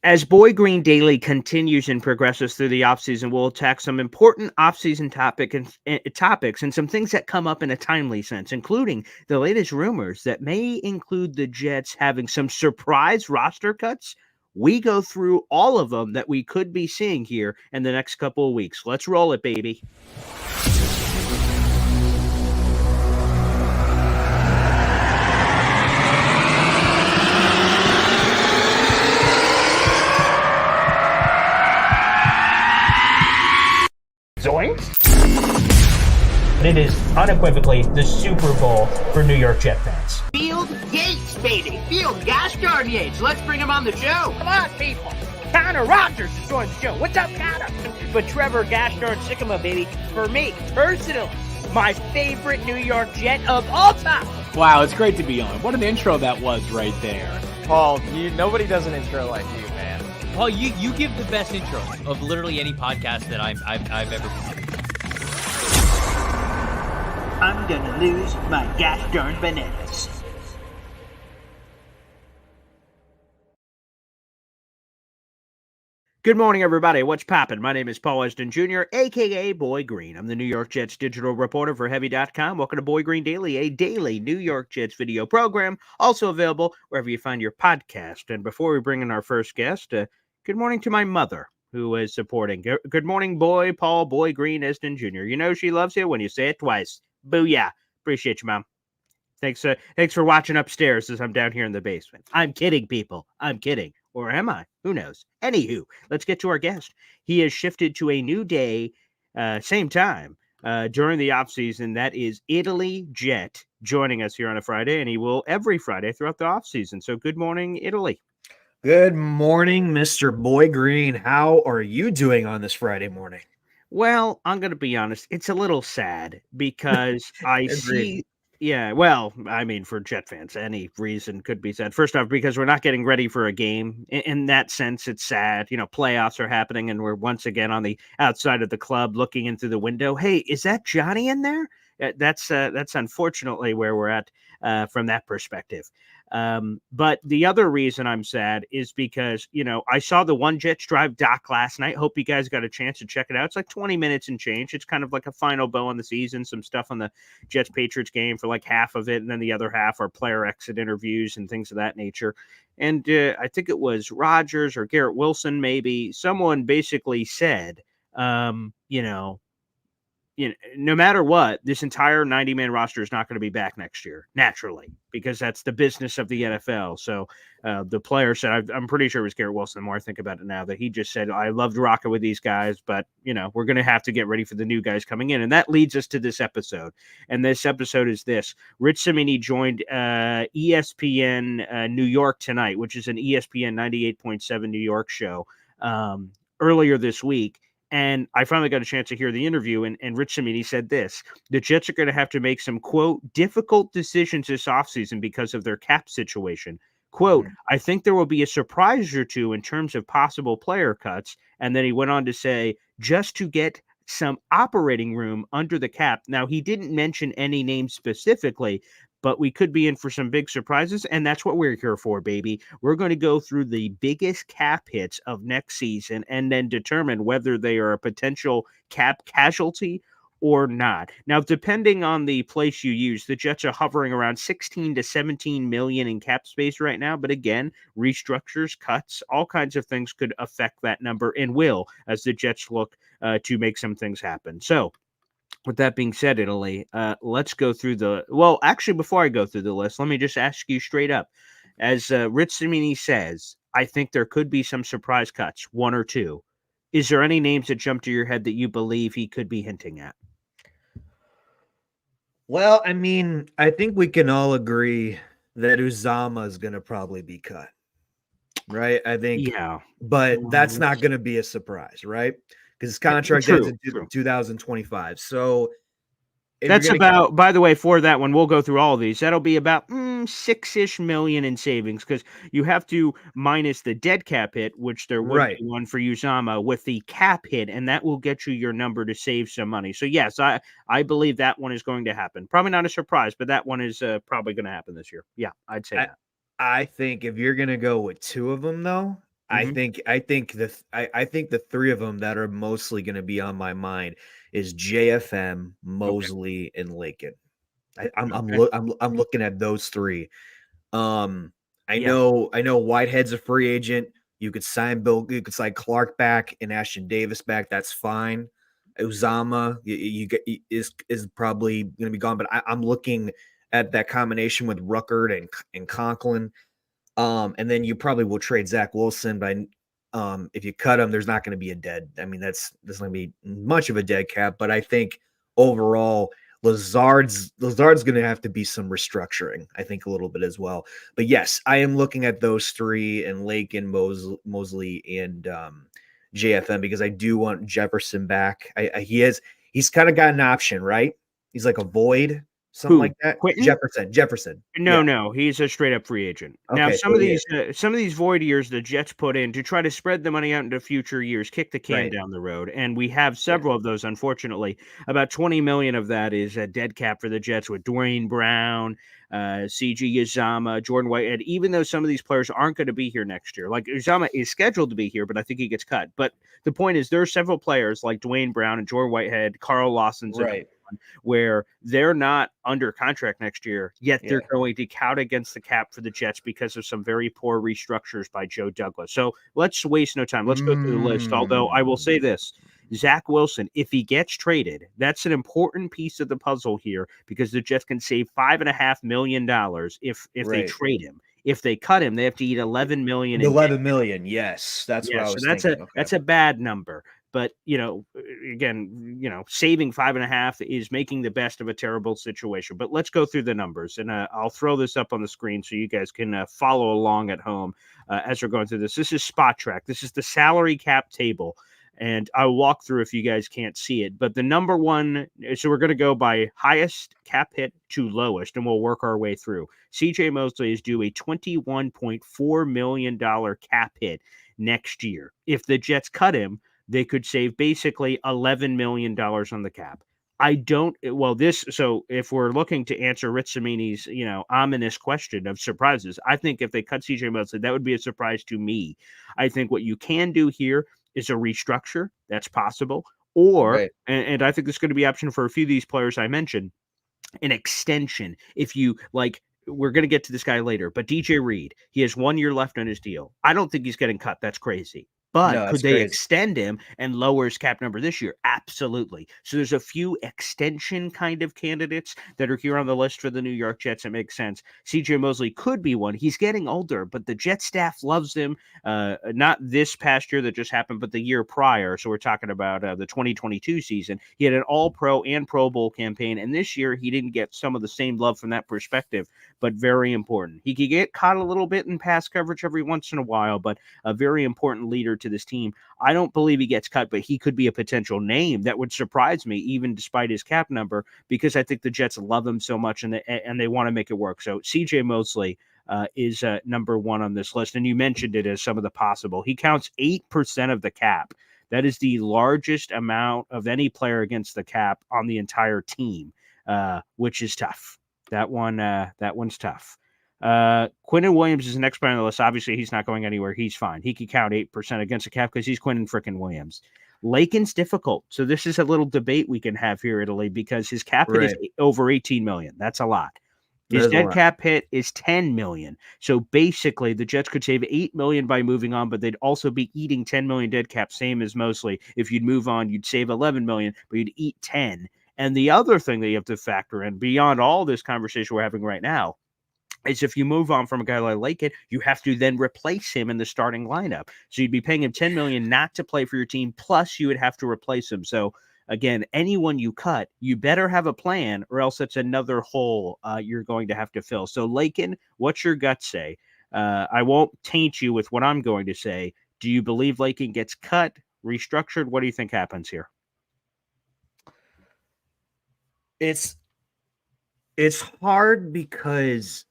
As Boy Green Daily continues and progresses through the offseason, we'll attack some important offseason topics and some things that come up in a timely sense, including the latest rumors that may include the Jets having some surprise roster cuts. We go through all of them that we could be seeing here in the next couple of weeks. Let's roll it, baby. Zoinks! It is unequivocally the Super Bowl for New York Jet fans. Field Yates, baby. Field Gosh darn Yates. Let's bring him on the show. Come on, people. Connor Rogers is joining the show. What's up, Connor? But Trevor Gosh darn Sycamore, baby, for me, personally, my favorite New York Jet of all time. Wow, it's great to be on. What an intro that was right there. Paul, nobody does an intro like you, man. Paul, you give the best intro of literally any podcast that I've ever been on. I'm gonna lose my gosh darn bananas. Good morning, everybody. What's poppin'? My name is Paul Weston Jr., a.k.a. Boy Green. I'm the New York Jets digital reporter for Heavy.com. Welcome to Boy Green Daily, a daily New York Jets video program, also available wherever you find your podcast. And before we bring in our first guest, good morning to my mother, who is supporting. Good morning, boy, Paul, Boy Green, Eston Jr. You know she loves you when you say it twice. Booyah. Appreciate you, Mom. Thanks for watching upstairs as I'm down here in the basement. I'm kidding, people. I'm kidding. Or am I? Who knows? Anywho, let's get to our guest. He has shifted to a new day, same time, during the offseason. That is Italy Jet joining us here on a Friday, and he will every Friday throughout the offseason. So good morning, Italy. Good morning, Mr. Boy Green. How are you doing on this Friday morning? Well, I'm going to be honest. It's a little sad because I see... Yeah, well, I mean, for Jet fans, any reason could be sad. First off, because we're not getting ready for a game. In that sense, it's sad. You know, playoffs are happening, and we're once again on the outside of the club looking into the window. Hey, is that Johnny in there? That's unfortunately where we're at from that perspective. But the other reason I'm sad is because, you know, I saw the One Jets Drive doc last night. Hope you guys got a chance to check it out. It's like 20 minutes and change. It's kind of like a final bow on the season, some stuff on the Jets Patriots game for like half of it. And then the other half are player exit interviews and things of that nature. And I think it was Rodgers or Garrett Wilson, maybe someone basically said, no matter what, this entire 90-man roster is not going to be back next year, naturally, because that's the business of the NFL. So the player said, I'm pretty sure it was Garrett Wilson, the more I think about it now, that he just said, I loved rocking with these guys, but, you know, we're going to have to get ready for the new guys coming in. And that leads us to this episode. And this episode is this. Rich Cimini joined ESPN New York Tonight, which is an ESPN 98.7 New York show earlier this week. And I finally got a chance to hear the interview, and Rich Cimini said this: the Jets are going to have to make some, quote, difficult decisions this offseason because of their cap situation. Quote, I think there will be a surprise or two in terms of possible player cuts. And then he went on to say, just to get some operating room under the cap. Now, he didn't mention any names specifically, but we could be in for some big surprises, and that's what we're here for, baby. We're going to go through the biggest cap hits of next season and then determine whether they are a potential cap casualty or not. Now, depending on the place you use, the Jets are hovering around 16 to 17 million in cap space right now. But again, restructures, cuts, all kinds of things could affect that number and will as the Jets look to make some things happen. So, with that being said, Italy, let's go through actually, before I go through the list, let me just ask you straight up. As Rich Cimini says, I think there could be some surprise cuts, one or two. Is there any names that jump to your head that you believe he could be hinting at? Well, I mean, I think we can all agree that Uzama is going to probably be cut, right? I think, yeah, but that's not going to be a surprise, right? Because his contract ends in 2025. So that's about, by the way, for that one, we'll go through all of these. That'll be about $6-ish million in savings, because you have to minus the dead cap hit, which there would be one for Uzama, with the cap hit, and that will get you your number to save some money. So yes, I believe that one is going to happen. Probably not a surprise, but that one is probably going to happen this year. Yeah, I'd say that. I think if you're going to go with two of them, though, I Mhm. think I think the three of them that are mostly going to be on my mind is JFM, Okay. Mosley, and Lakin. Okay. I'm looking at those three. Um, Yeah. I know Whitehead's a free agent. You could sign Clark back and Ashton Davis back. That's fine. Uzama is probably going to be gone, but I'm looking at that combination with Ruckert and Conklin. And then you probably will trade Zach Wilson, but if you cut him, there's not going to be a dead. I mean, there's going to be much of a dead cap, but I think overall Lazard's going to have to be some restructuring. I think a little bit as well. But yes, I am looking at those three and Lake and Mosley and JFM because I do want Jefferson back. He's kind of got an option, right? He's like a void, something Who? like that. Quentin? Jefferson. No, Yeah. no, he's a straight up free agent. Now, Okay, so he is. some of these void years the Jets put in to try to spread the money out into future years, kick the can Right. down the road, and we have Yeah. several of those. Unfortunately, about 20 million of that is a dead cap for the Jets with Dwayne Brown, CG Uzama, Jordan Whitehead. Even though some of these players aren't going to be here next year, like Uzama is scheduled to be here, but I think he gets cut. But the point is, there are several players like Dwayne Brown and Jordan Whitehead, Carl Lawson's, Right. where they're not under contract next year, yet they're Yeah. going to count against the cap for the Jets because of some very poor restructures by Joe Douglas. So let's waste no time. Let's go through the list. Although I will say this, Zach Wilson, if he gets traded, that's an important piece of the puzzle here because the Jets can save $5.5 million if they Right. trade him. If they cut him, they have to eat 11 million in dead. 11 million. Yes, that's what Yeah, I so was that's thinking. Okay. a bad number. But again, saving 5.5 is making the best of a terrible situation. But let's go through the numbers, and I'll throw this up on the screen so you guys can follow along at home as we're going through this. This is Spot Track. This is the salary cap table, and I'll walk through if you guys can't see it. But the number one, so we're going to go by highest cap hit to lowest, and we'll work our way through. CJ Mosley is due a $21.4 million cap hit next year. If the Jets cut him, they could save basically $11 million on the cap. So if we're looking to answer Rich Samini's, ominous question of surprises, I think if they cut CJ Mosley, that would be a surprise to me. I think what you can do here is a restructure. That's possible. Or, Right. and I think there's going to be option for a few of these players I mentioned, an extension. If you like, we're going to get to this guy later, but DJ Reed, he has 1 year left on his deal. I don't think he's getting cut. That's crazy. But No, could that's they crazy. extend him and lower his cap number this year? Absolutely. So there's a few extension kind of candidates that are here on the list for the New York Jets. It makes sense. CJ Mosley could be one. He's getting older, but the Jet staff loves him. Not this past year that just happened, but the year prior. So we're talking about the 2022 season. He had an All-Pro and Pro Bowl campaign, and this year he didn't get some of the same love from that perspective, but very important. He could get caught a little bit in pass coverage every once in a while, but a very important leader to this team. I don't believe he gets cut, but he could be a potential name that would surprise me, even despite his cap number, because I think the Jets love him so much and they want to make it work. So CJ Mosley is number one on this list, and you mentioned it as some of the possible. He counts 8% of the cap. That is the largest amount of any player against the cap on the entire team, which is tough. That one's tough. Quinnen Williams is the next player on the list. Obviously, he's not going anywhere. He's fine. He could count 8% against the cap because he's Quinnen frickin' Williams. Lakin's difficult. So this is a little debate we can have here, Italy, because his cap hit is over 18 million. That's a lot. His dead cap hit is 10 million. So basically, the Jets could save 8 million by moving on, but they'd also be eating 10 million dead cap, same as Mosley. If you'd move on, you'd save 11 million, but you'd eat 10. And the other thing that you have to factor in beyond all this conversation we're having right now is if you move on from a guy like Lakin, you have to then replace him in the starting lineup. So you'd be paying him 10 million not to play for your team, plus you would have to replace him. So again, anyone you cut, you better have a plan, or else it's another hole you're going to have to fill. So Lakin, what's your gut say? I won't taint you with what I'm going to say. Do you believe Lakin gets cut, restructured? What do you think happens here? It's hard because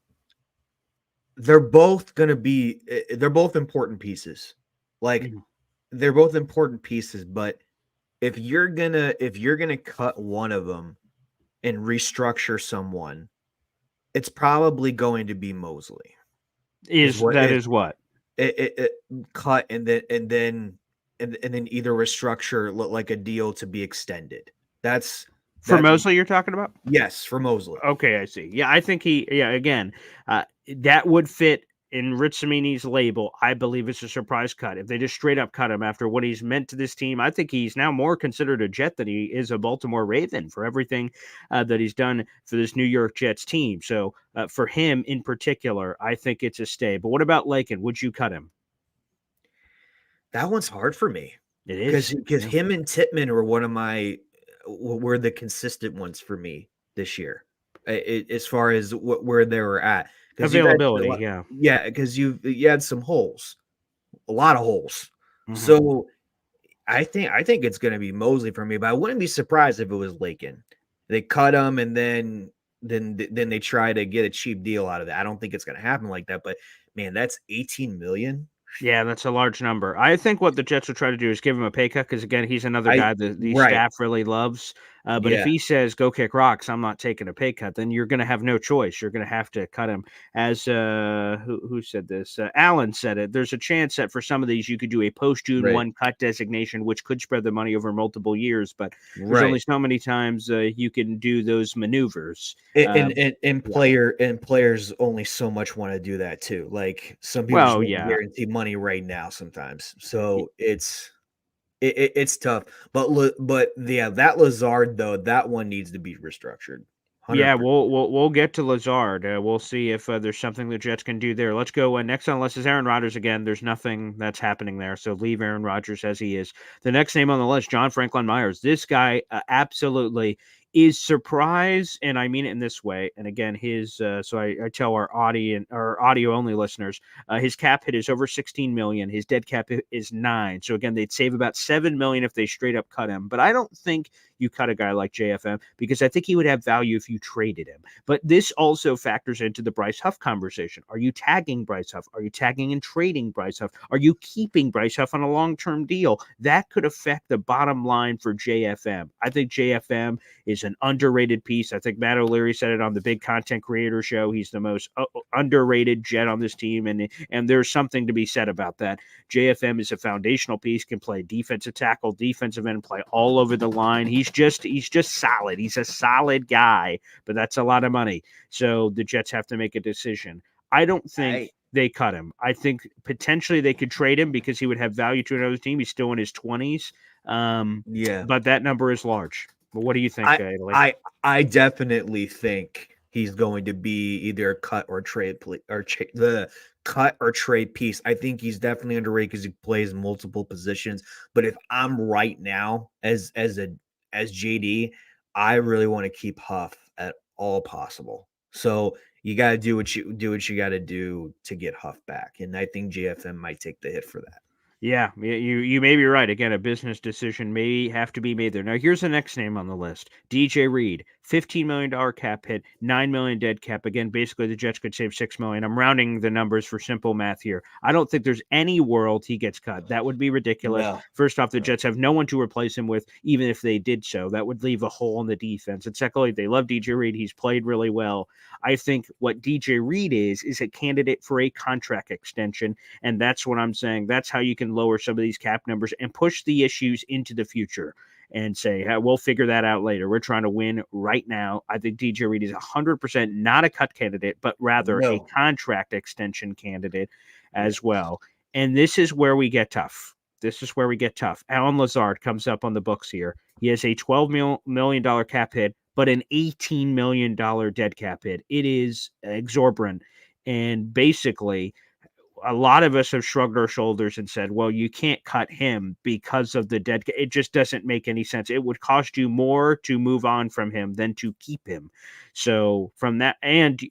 they're both important pieces. Like they're both important pieces, but if you're gonna cut one of them and restructure someone, it's probably going to be Mosley. Is what? it cut and then either restructure like a deal to be extended. That's For that's Mosley, you're talking about? yes for Mosley. Okay, I see. Yeah, I think again, that would fit in Rich Cimini's label. I believe it's a surprise cut. If they just straight up cut him after what he's meant to this team, I think he's now more considered a Jet than he is a Baltimore Raven for everything that he's done for this New York Jets team. So for him in particular, I think it's a stay. But what about Lakin? Would you cut him? That one's hard for me It because is. Yeah. him and Titman were the consistent ones for me this year, as far as where they were at. Because Availability, yeah. yeah, because you had some holes, a lot of holes. Mhm. So I think it's going to be Mosley for me, but I wouldn't be surprised if it was Lakin. They cut him and then they try to get a cheap deal out of it. I don't think it's going to happen like that, but man, that's 18 million. Yeah, that's a large number. I think what the Jets would try to do is give him a pay cut because, again, he's another guy that the Right. staff really loves. But if Yeah. he says, go kick rocks, I'm not taking a pay cut, then you're going to have no choice. You're going to have to cut him. As who said this? Allen said it. There's a chance that for some of these, you could do a post-June Right. 1 cut designation, which could spread the money over multiple years. But there's Right. only so many times you can do those maneuvers. And players only so much want to do that too. Like some people just Well, want yeah. guarantee money right now sometimes. So it's tough. But yeah, that Lazard though, that one needs to be restructured. 100%. Yeah, we'll get to Lazard. We'll see if there's something the Jets can do there. Let's go next on the list is Aaron Rodgers again. There's nothing that's happening there, so leave Aaron Rodgers as he is. The next name on the list, John Franklin Myers. This guy absolutely is surprised, and I mean it in this way. And again, his so I tell our audio only listeners, his cap hit is over 16 million. His dead cap is 9. So again, they'd save about 7 million if they straight up cut him. But I don't think you cut a guy like JFM because I think he would have value if you traded him. But this also factors into the Bryce Huff conversation. Are you tagging Bryce Huff? Are you tagging and trading Bryce Huff? Are you keeping Bryce Huff on a long-term deal? That could affect the bottom line for JFM. I think JFM is an underrated piece. I think Matt O'Leary said it on the Big Content Creator Show. He's the most underrated Jet on this team, and there's something to be said about that. JFM is a foundational piece, can play defensive tackle, defensive end, play all over the line. He's just solid. He's a solid guy, but that's a lot of money. So the Jets have to make a decision. I don't think they cut him. I think potentially they could trade him because he would have value to another team. He's still in his 20s. Yeah. But that number is large. But what do you think, Italy? I definitely think he's going to be either a cut or trade the cut or trade piece. I think he's definitely underrated because he plays multiple positions. But if I'm right now as JD, I really want to keep Huff at all possible. So you got to do what you got to do to get Huff back, and I think JFM might take the hit for that. Yeah, you may be right. Again, a business decision may have to be made there. Now, here's the next name on the list. DJ Reed, $15 million cap hit, $9 million dead cap. Again, basically the Jets could save $6 million. I'm rounding the numbers for simple math here. I don't think there's any world he gets cut. That would be ridiculous. No. First off, the Jets have no one to replace him with, even if they did so. That would leave a hole in the defense. And secondly, they love DJ Reed. He's played really well. I think what DJ Reed is a candidate for a contract extension, and that's what I'm saying. That's how you can lower some of these cap numbers and push the issues into the future and say, hey, we'll figure that out later. We're trying to win right now. I think DJ Reed is 100% not a cut candidate, but rather a contract extension candidate as well. And this is where we get tough. Alan Lazard comes up on the books here. He has a $12 million cap hit, but an $18 million dead cap hit. It is exorbitant. And basically, a lot of us have shrugged our shoulders and said, well, you can't cut him because of the dead. It just doesn't make any sense. It would cost you more to move on from him than to keep him. So from that, and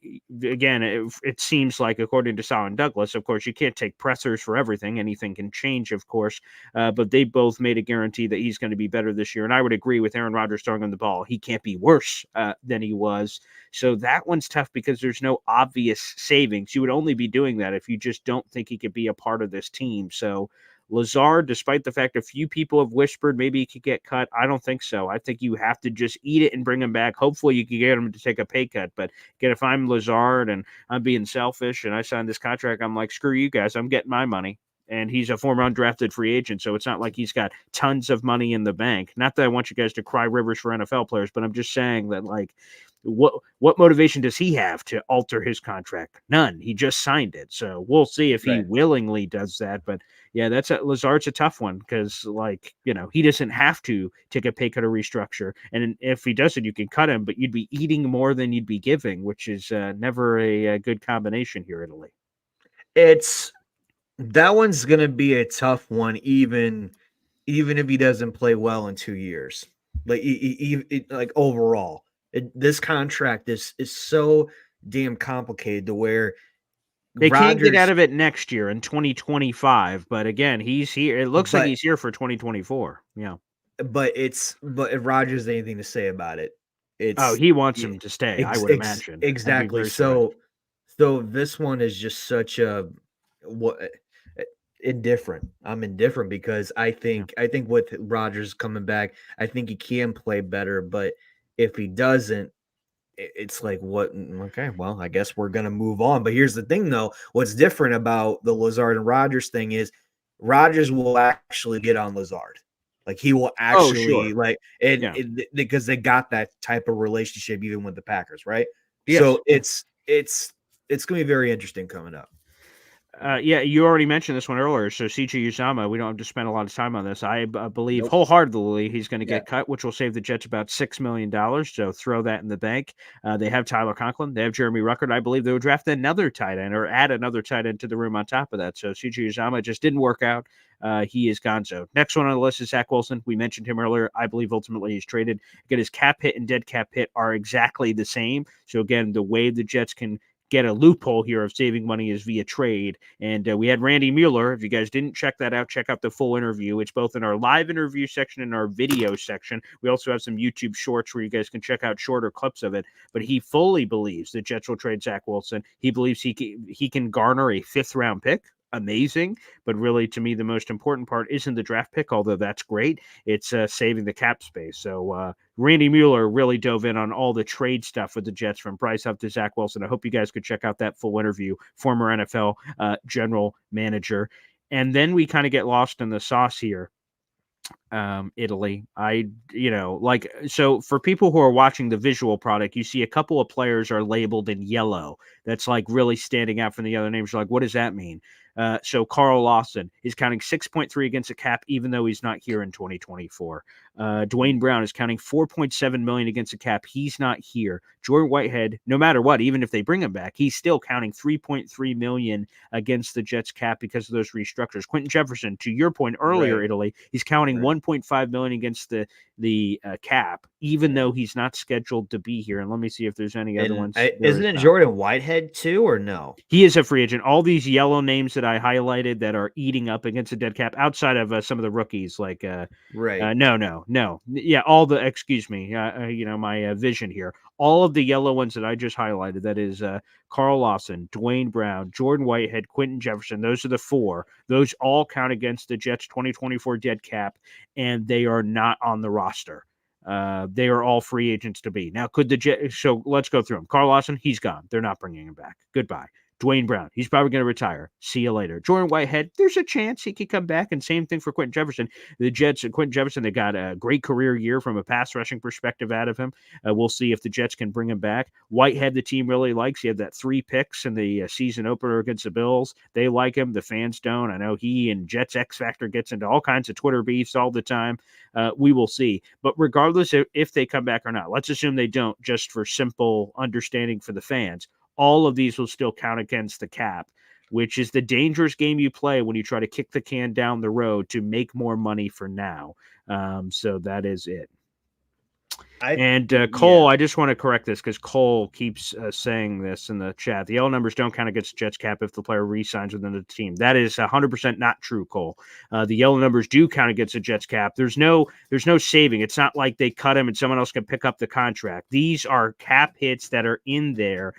again, it seems like, according to Sal and Douglas, of course, you can't take pressers for everything. Anything can change, of course, but they both made a guarantee that he's going to be better this year. And I would agree with Aaron Rodgers throwing on the ball. He can't be worse than he was. So that one's tough because there's no obvious savings. You would only be doing that if you just don't think he could be a part of this team. So Lazard, despite the fact a few people have whispered maybe he could get cut, I don't think so. I think you have to just eat it and bring him back. Hopefully you can get him to take a pay cut. But again, if I'm Lazard and I'm being selfish and I signed this contract, I'm like, screw you guys. I'm getting my money. And he's a former undrafted free agent, so it's not like he's got tons of money in the bank. Not that I want you guys to cry rivers for NFL players, but I'm just saying that, like, what motivation does he have to alter his contract? None. He just signed it. So we'll see if he willingly does that. But yeah, Lazard's a tough one because, like, he doesn't have to take a pay cut or restructure. And if he doesn't, you can cut him, but you'd be eating more than you'd be giving, which is never a good combination here in Italy. That one's going to be a tough one, even if he doesn't play well in 2 years. Like, like overall. This contract is so damn complicated to where they can't get out of it next year in 2025. But again, he's here. It looks like he's here for 2024. Yeah. But if Rodgers has anything to say about it, he wants him to stay, I would imagine. Exactly. So this one is just such a indifferent. I'm indifferent because I think with Rodgers coming back, I think he can play better, but if he doesn't, it's like, what? Okay, well, I guess we're gonna move on. But here's the thing, though. What's different about the Lazard and Rodgers thing is Rodgers will actually get on Lazard. Like, he will actually because they got that type of relationship even with the Packers, right? Yes. So it's gonna be very interesting coming up. Yeah, you already mentioned this one earlier. So CJ Uzomah, we don't have to spend a lot of time on this. I believe wholeheartedly he's going to get cut, which will save the Jets about $6 million. So throw that in the bank. They have Tyler Conklin. They have Jeremy Ruckert. I believe they would draft another tight end or add another tight end to the room on top of that. So CJ Uzomah just didn't work out. He is gonzo. Next one on the list is Zach Wilson. We mentioned him earlier. I believe ultimately he's traded. Again, his cap hit and dead cap hit are exactly the same. So again, the way the Jets can get a loophole here of saving money is via trade. And we had Randy Mueller. If you guys didn't check that out, check out the full interview. It's both in our live interview section and our video section. We also have some YouTube shorts where you guys can check out shorter clips of it. But he fully believes the Jets will trade Zach Wilson. He believes he can garner a 5th-round pick. Amazing, but really, to me, the most important part isn't the draft pick, although that's great. It's saving the cap space. So Randy Mueller really dove in on all the trade stuff with the Jets, from Bryce up to Zach Wilson. I hope you guys could check out that full interview. Former NFL general manager. And then we kind of get lost in the sauce here. Italy. So for people who are watching the visual product, you see a couple of players are labeled in yellow. That's like really standing out from the other names. You're like, what does that mean? So Carl Lawson is counting 6.3 against the cap, even though he's not here in 2024. Dwayne Brown is counting 4.7 million against the cap. He's not here. Jordan Whitehead, no matter what, even if they bring him back, he's still counting 3.3 million against the Jets cap because of those restructures. Quentin Jefferson, to your point earlier, Italy, he's counting 1.5 million against the cap, even though he's not scheduled to be here. And let me see if there's any other ones. Isn't it Jordan Whitehead too, or no? He is a free agent. All these yellow names that I highlighted that are eating up against the dead cap, outside of some of the rookies, like no, yeah, all the my vision here. All of the yellow ones that I just highlighted, that is Carl Lawson, Dwayne Brown, Jordan Whitehead, Quentin Jefferson. Those are the 4. Those all count against the Jets 2024 dead cap, and they are not on the roster. They are all free agents to be. Now, could the Jets? So let's go through them. Carl Lawson, he's gone. They're not bringing him back. Goodbye. Dwayne Brown, he's probably going to retire. See you later. Jordan Whitehead, there's a chance he could come back. And same thing for Quentin Jefferson. The Jets and Quentin Jefferson, they got a great career year from a pass rushing perspective out of him. We'll see if the Jets can bring him back. Whitehead, the team really likes. He had that 3 picks in the season opener against the Bills. They like him. The fans don't. I know he and Jets X Factor gets into all kinds of Twitter beefs all the time. We will see. But regardless if they come back or not, let's assume they don't, just for simple understanding for the fans. All of these will still count against the cap, which is the dangerous game you play when you try to kick the can down the road to make more money for now. So that is it. And Cole, I just want to correct this because Cole keeps saying this in the chat. The yellow numbers don't count against Jets cap if the player re-signs within the team. That is 100% not true, Cole. The yellow numbers do count against the Jets cap. There's no saving. It's not like they cut him and someone else can pick up the contract. These are cap hits that are in there.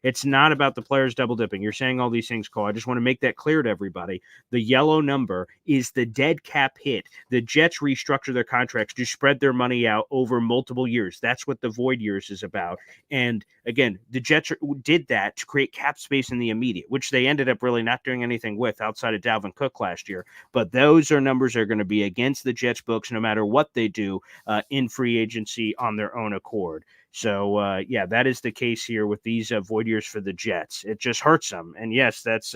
It's not about the players double dipping. You're saying all these things, Cole. I just want to make that clear to everybody. The yellow number is the dead cap hit. The Jets restructure their contracts to spread their money out over multiple years. That's what the void years is about. And again, the Jets did that to create cap space in the immediate, which they ended up really not doing anything with outside of Dalvin Cook last year. But those are numbers that are going to be against the Jets books no matter what they do in free agency on their own accord. So, yeah, that is the case here with these void years for the Jets. It just hurts them. And yes, that's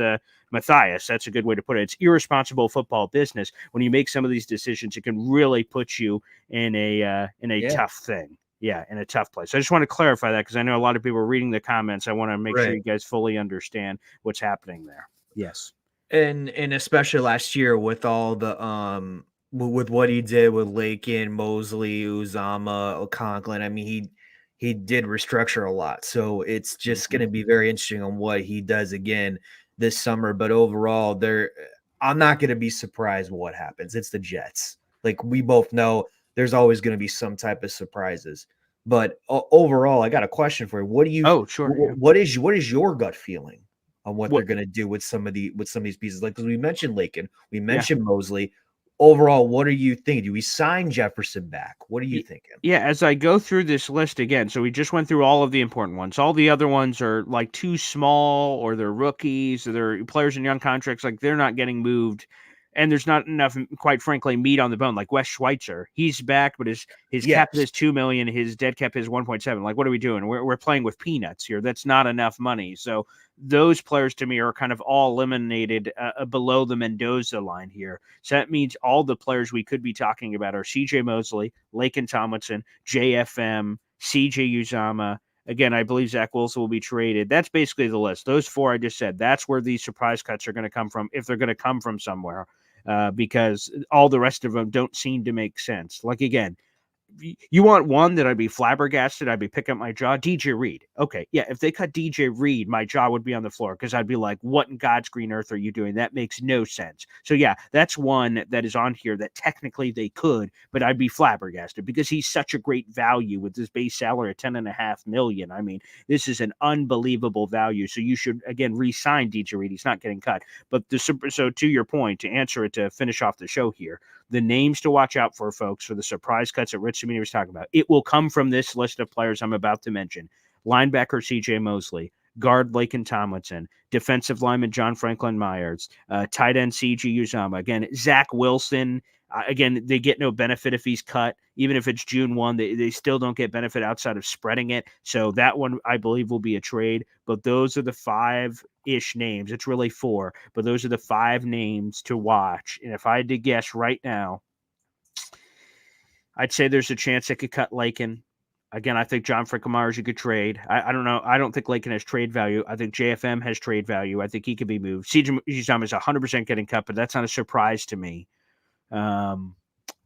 Matthias. That's a good way to put it. It's irresponsible football business. When you make some of these decisions, it can really put you in a tough thing. Yeah, in a tough place. I just want to clarify that because I know a lot of people are reading the comments. I want to make sure you guys fully understand what's happening there. Yes. And especially last year with all the with what he did with Lakin, Mosley, Uzama, Conklin. I mean, he did restructure a lot. So it's just going to be very interesting on what he does again this summer. But overall, I'm not going to be surprised what happens. It's the Jets. Like we both know there's always going to be some type of surprises. But overall, I got a question for you. What do you what is your gut feeling on what they're going to do with some of these pieces? Like, because we mentioned Lakin, we mentioned Mosley. Overall, what are you thinking? Do we sign Jefferson back? What are you thinking? Yeah, as I go through this list again, so we just went through all of the important ones. All the other ones are like too small, or they're rookies, or they're players in young contracts. Like they're not getting moved, and there's not enough, quite frankly, meat on the bone. Like Wes Schweitzer, he's back, but his cap is $2 million, his dead cap is 1.7. Like, what are we doing? We're playing with peanuts here. That's not enough money. So those players to me are kind of all eliminated below the Mendoza line here. So that means all the players we could be talking about are C.J. Mosley, Lakin Tomlinson, JFM, C.J. Uzama. Again, I believe Zach Wilson will be traded. That's basically the list. Those four I just said, that's where these surprise cuts are going to come from, if they're going to come from somewhere, because all the rest of them don't seem to make sense. Like, again, you want one that I'd be flabbergasted, I'd be picking up my jaw? DJ Reed. Okay, yeah, if they cut DJ Reed, my jaw would be on the floor because I'd be like, what in God's green earth are you doing? That makes no sense. So yeah, that's one that is on here that technically they could, but I'd be flabbergasted because he's such a great value with his base salary of $10.5 million. I mean, this is an unbelievable value. So you should, again, re-sign DJ Reed. He's not getting cut. But so to your point, to answer it, to finish off the show here, the names to watch out for, folks, for the surprise cuts that Rich Cimini was talking about. It will come from this list of players I'm about to mention. Linebacker C.J. Mosley, guard Lakin Tomlinson, defensive lineman John Franklin Myers, tight end C.J. Uzama. Again, Zach Wilson. Again, they get no benefit if he's cut. Even if it's June 1, they still don't get benefit outside of spreading it. So that one, I believe, will be a trade. But those are the 5-ish names. It's really 4, but those are the 5 names to watch. And if I had to guess right now, I'd say there's a chance they could cut Lakin. Again, I think John Franklin Myers you could trade. I don't know. I don't think Lakin has trade value. I think JFM has trade value. I think he could be moved. CJ Uzama is 100% getting cut, but that's not a surprise to me.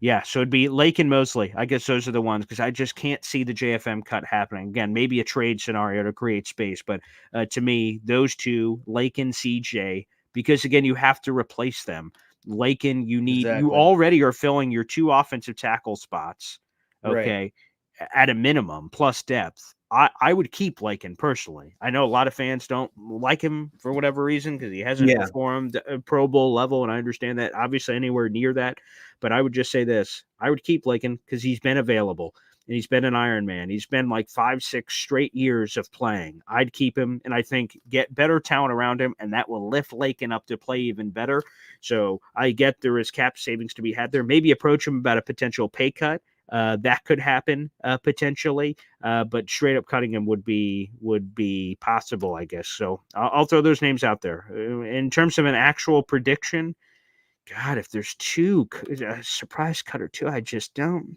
Yeah, so it'd be Lakin, Mosley. I guess those are the ones because I just can't see the JFM cut happening. Again, maybe a trade scenario to create space, but to me, those 2, Lakin, CJ, because again, you have to replace them. Lakin, you already are filling your 2 offensive tackle spots, okay, at a minimum, plus depth. I would keep Lakin personally. I know a lot of fans don't like him for whatever reason because he hasn't performed a Pro Bowl level, and I understand that, obviously, anywhere near that. But I would just say this. I would keep Lakin because he's been available, and he's been an Iron Man. He's been like 5-6 straight years of playing. I'd keep him, and I think get better talent around him, and that will lift Lakin up to play even better. So I get there is cap savings to be had there. Maybe approach him about a potential pay cut. That could happen potentially, but straight up cutting him would be possible, I guess. So I'll throw those names out there. In terms of an actual prediction, God, if there's 2 surprise cut or 2, I just don't.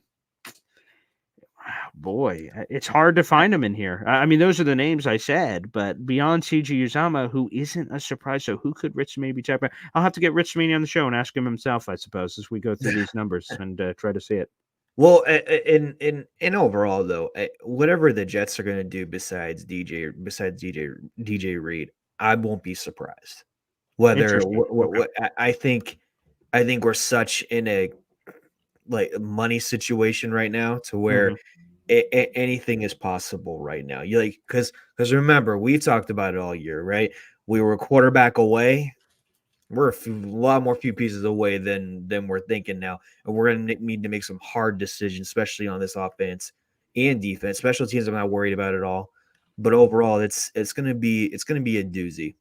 Boy, it's hard to find them in here. I mean, those are the names I said, but beyond C.J. Uzama, who isn't a surprise, so who could Rich maybe check? I'll have to get Rich Cimini on the show and ask him himself, I suppose, as we go through these numbers and try to see it. Well, in overall though, whatever the Jets are going to do besides DJ Reed, I won't be surprised. Whether Interesting. Okay. what I think we're such in a like money situation right now to where Mhm. anything is possible right now. You like because remember we talked about it all year, right? We were a quarterback away. We're a lot more few pieces away than we're thinking now, and we're gonna need to make some hard decisions, especially on this offense and defense. Special teams, I'm not worried about at all, but overall, it's gonna be a doozy.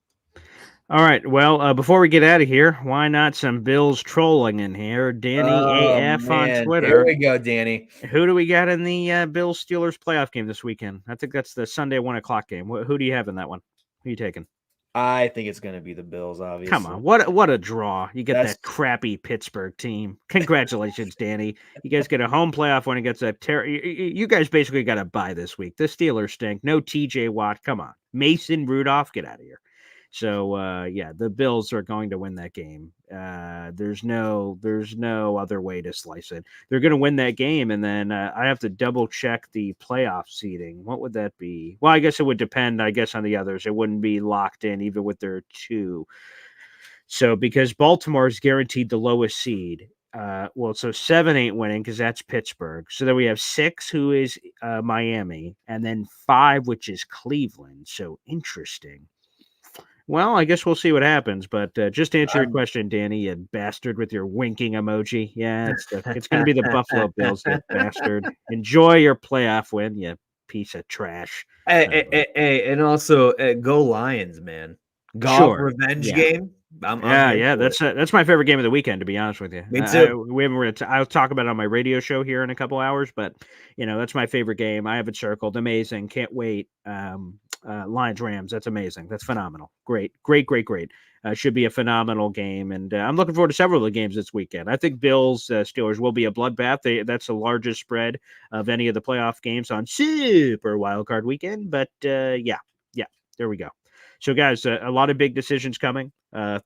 All right. Well, before we get out of here, why not some Bills trolling in here? Danny Oh AF on man, here Twitter. we go, Danny. Who do we got in the Bills Steelers playoff game this weekend? I think that's the Sunday 1 o'clock game. Who do you have in that one? Who you taking? I think it's gonna be the Bills, Come obviously. on, what a draw! You get That's that crappy Pittsburgh team. Congratulations, Danny. You guys get a home playoff when it gets a you guys basically got a bye this week. The Steelers stink. No TJ Watt. Come on, Mason Rudolph, get out of here. So yeah, the Bills are going to win that game. There's no other way to slice it. They're going to win that game, and then I have to double check the playoff seeding. What would that be? Well, I guess it would depend. I guess on the others, it wouldn't be locked in even with their two. So because Baltimore is guaranteed the lowest seed. Well, so 7 ain't winning because that's Pittsburgh. So then we have 6, who is Miami, and then 5, which is Cleveland. So interesting. Well, I guess we'll see what happens. But just to answer your question, Danny, you bastard with your winking emoji. Yeah, it's going to be the Buffalo Bills, you bastard. Enjoy your playoff win, you piece of trash. and also go Lions, man. Golf Sure. revenge Yeah. game. I'm here Yeah. for it. That's my favorite game of the weekend, to be honest with you. Me too. We haven't. I'll talk about it on my radio show here in a couple hours, but that's my favorite game. I have it circled. Amazing. Can't wait. Lions Rams. That's amazing. That's phenomenal. Great. Should be a phenomenal game, and I'm looking forward to several of the games this weekend. I think Bills Steelers will be a bloodbath. That's the largest spread of any of the playoff games on Super Wildcard Weekend. But yeah, there we go. So, guys, a lot of big decisions coming.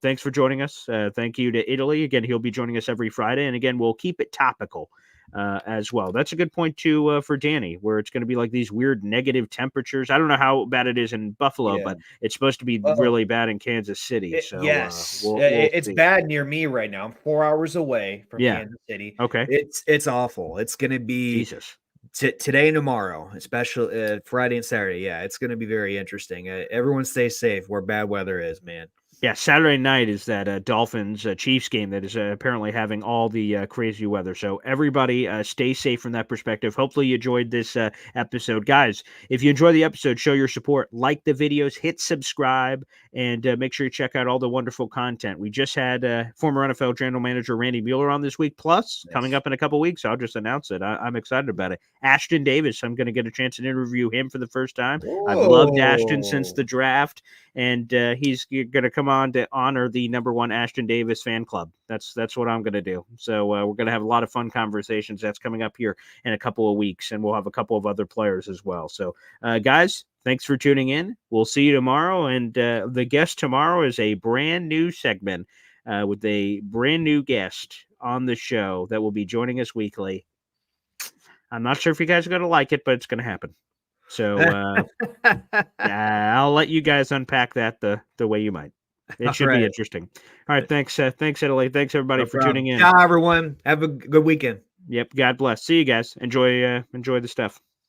Thanks for joining us. Thank you to Italy. Again, he'll be joining us every Friday. And again, we'll keep it topical as well. That's a good point, too, for Danny, where it's going to be like these weird negative temperatures. I don't know how bad it is in Buffalo, Yeah. but it's supposed to be Oh, really bad in Kansas City. So, yes, we'll it's see. bad near me right now. I'm 4 hours away from Yeah. Kansas City. Okay. It's awful. It's gonna be Jesus. today and tomorrow, especially Friday and Saturday. Yeah, it's gonna be very interesting. Everyone stay safe where bad weather is, man. Yeah, Saturday night is that Dolphins Chiefs game that is apparently having all the crazy weather. So everybody stay safe from that perspective. Hopefully you enjoyed this episode. Guys, if you enjoy the episode, show your support. Like the videos, hit subscribe, and make sure you check out all the wonderful content. We just had former NFL general manager Randy Mueller on this week. Plus, coming Yes. up in a couple weeks, I'll just announce it. I'm excited about it. Ashton Davis, I'm going to get a chance to interview him for the first time. I've loved Ashton since the draft, and he's going to come on to honor the #1 Ashton Davis fan club. That's what I'm going to do. So we're going to have a lot of fun conversations. That's coming up here in a couple of weeks, and we'll have a couple of other players as well. So, guys, thanks for tuning in. We'll see you tomorrow, and the guest tomorrow is a brand new segment with a brand new guest on the show that will be joining us weekly. I'm not sure if you guys are going to like it, but it's going to happen. So I'll let you guys unpack that the way you might. It should be interesting. All right, thanks, Italy. Thanks everybody No for problem. tuning in. Ciao, everyone. Have a good weekend. Yep, God bless. See you guys. Enjoy the stuff.